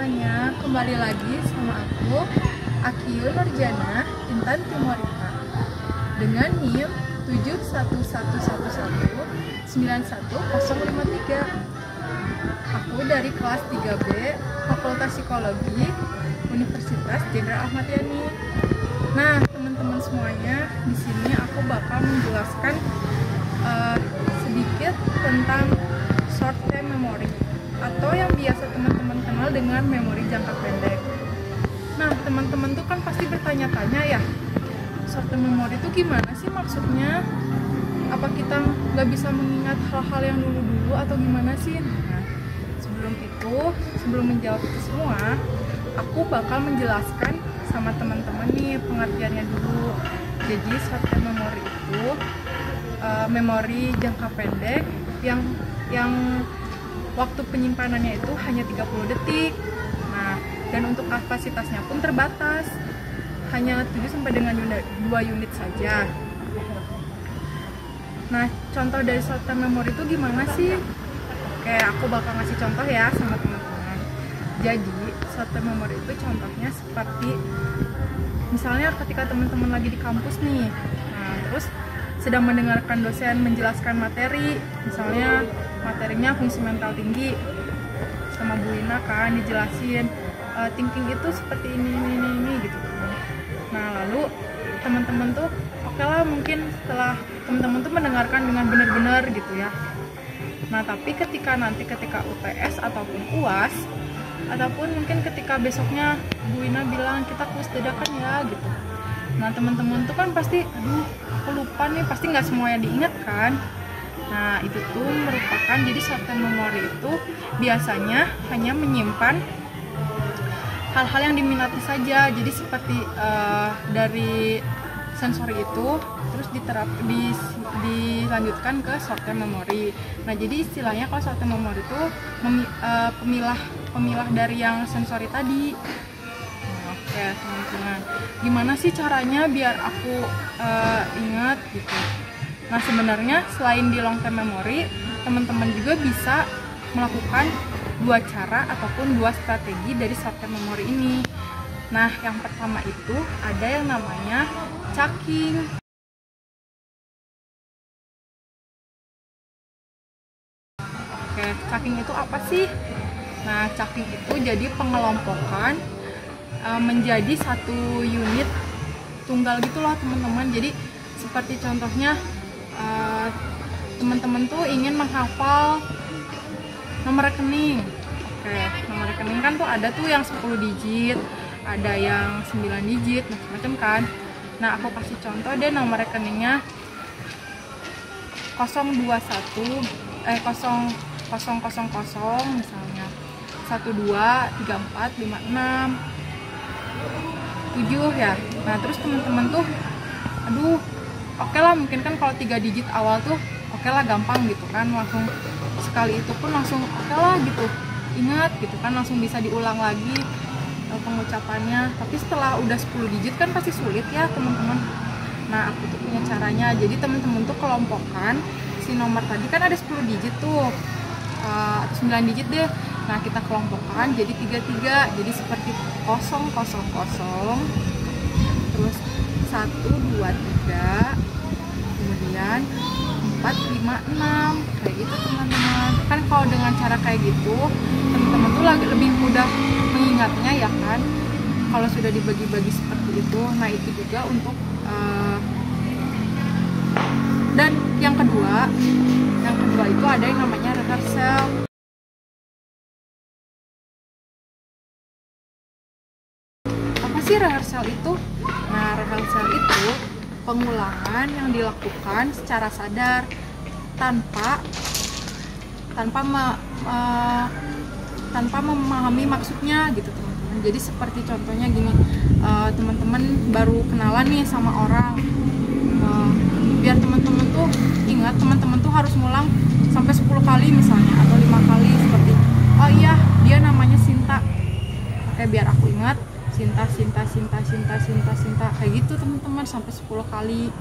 semuanya, kembali lagi sama aku Akiyun Nurjana Intan Timorita dengan NIM 71111911053. Aku dari kelas 3B Fakultas Psikologi Universitas Jenderal Ahmad Yani. Nah, teman-teman semuanya, di sini aku bakal menjelaskan sedikit tentang short term memory atau yang biasa teman-teman kenal dengan memori jangka pendek. Nah, teman-teman tuh kan pasti bertanya-tanya ya, short term memory itu gimana sih maksudnya? Apa kita nggak bisa mengingat hal-hal yang dulu-dulu atau gimana sih? Nah, sebelum menjawab itu semua, aku bakal menjelaskan sama teman-teman nih pengertiannya dulu. Jadi short term memory itu memori jangka pendek yang waktu penyimpanannya itu hanya 30 detik. Nah, dan untuk kapasitasnya pun terbatas, hanya 7 sampai dengan 2 unit saja. Nah, contoh dari short term memory itu gimana sih? Oke, aku bakal ngasih contoh ya sama teman-teman. Jadi, short term memory itu contohnya seperti misalnya ketika teman-teman lagi di kampus nih, nah terus sedang mendengarkan dosen menjelaskan materi, misalnya materinya fungsi mental tinggi, sama Bu Ina kan dijelasin thinking itu seperti ini gitu. Nah, lalu teman-teman tuh oke lah, mungkin setelah teman-teman tuh mendengarkan dengan benar-benar gitu ya. Nah, tapi ketika UTS ataupun UAS, ataupun mungkin ketika besoknya Bu Ina bilang kita kuis dadakan ya gitu. Nah, teman-teman tuh kan pasti, aduh aku lupa nih, pasti nggak semuanya diingat kan. Nah, itu tuh merupakan, jadi short term memory itu biasanya hanya menyimpan hal-hal yang diminati saja. Jadi seperti dari sensori itu terus dilanjutkan ke short term memory. Nah, jadi istilahnya kalau short term memory itu pemilah dari yang sensori tadi. Oke, teman-teman, gimana sih caranya biar aku ingat gitu? Nah, sebenarnya selain di long term memory, teman-teman juga bisa melakukan 2 cara ataupun 2 strategi dari short term memory ini. Nah, yang pertama itu ada yang namanya chunking. Oke, chunking itu apa sih? Nah, chunking itu jadi pengelompokan menjadi satu unit tunggal gitu loh teman-teman. Jadi seperti contohnya teman-teman tuh ingin menghafal nomor rekening. Oke, nomor rekening kan tuh ada tuh yang 10 digit, ada yang 9 digit, macam-macam kan. Nah, aku kasih contoh deh, nomor rekeningnya 000 misalnya 123456 7 ya. Nah, terus teman-teman tuh aduh, oke lah, mungkin kan kalau 3 digit awal tuh oke lah, gampang gitu kan, langsung sekali itu pun langsung oke lah gitu, ingat gitu kan, langsung bisa diulang lagi pengucapannya. Tapi setelah udah 10 digit kan pasti sulit ya teman-teman. Nah, aku tuh punya caranya. Jadi teman-teman tuh kelompokkan si nomor tadi kan ada 10 digit tuh, 9 digit deh. Nah, kita kelompokkan jadi 33, jadi seperti 000, terus 123, kemudian 456, kayak gitu teman-teman. Kan kalau dengan cara kayak gitu, teman-teman tuh lebih mudah mengingatnya ya kan, kalau sudah dibagi-bagi seperti itu. Nah, itu juga untuk dan yang kedua itu ada yang namanya rehearsal. Apa sih rehearsal itu? Nah, rehearsal itu pengulangan yang dilakukan secara sadar tanpa memahami maksudnya gitu teman-teman. Jadi seperti contohnya gini, teman-teman baru kenalan nih sama orang, biar teman-teman tuh ingat, teman-teman tuh harus ngulang sampai 10 kali misalnya, atau 5 kali, seperti oh iya dia namanya Sinta, oke biar aku ingat Sinta kayak gitu teman-teman, sampai 10 kali.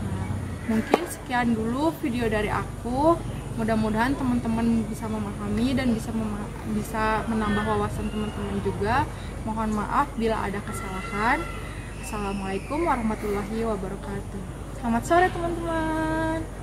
Nah, mungkin sekian dulu video dari aku. Mudah-mudahan teman-teman bisa memahami dan bisa menambah wawasan teman-teman juga. Mohon maaf bila ada kesalahan. Assalamualaikum warahmatullahi wabarakatuh. Selamat sore teman-teman.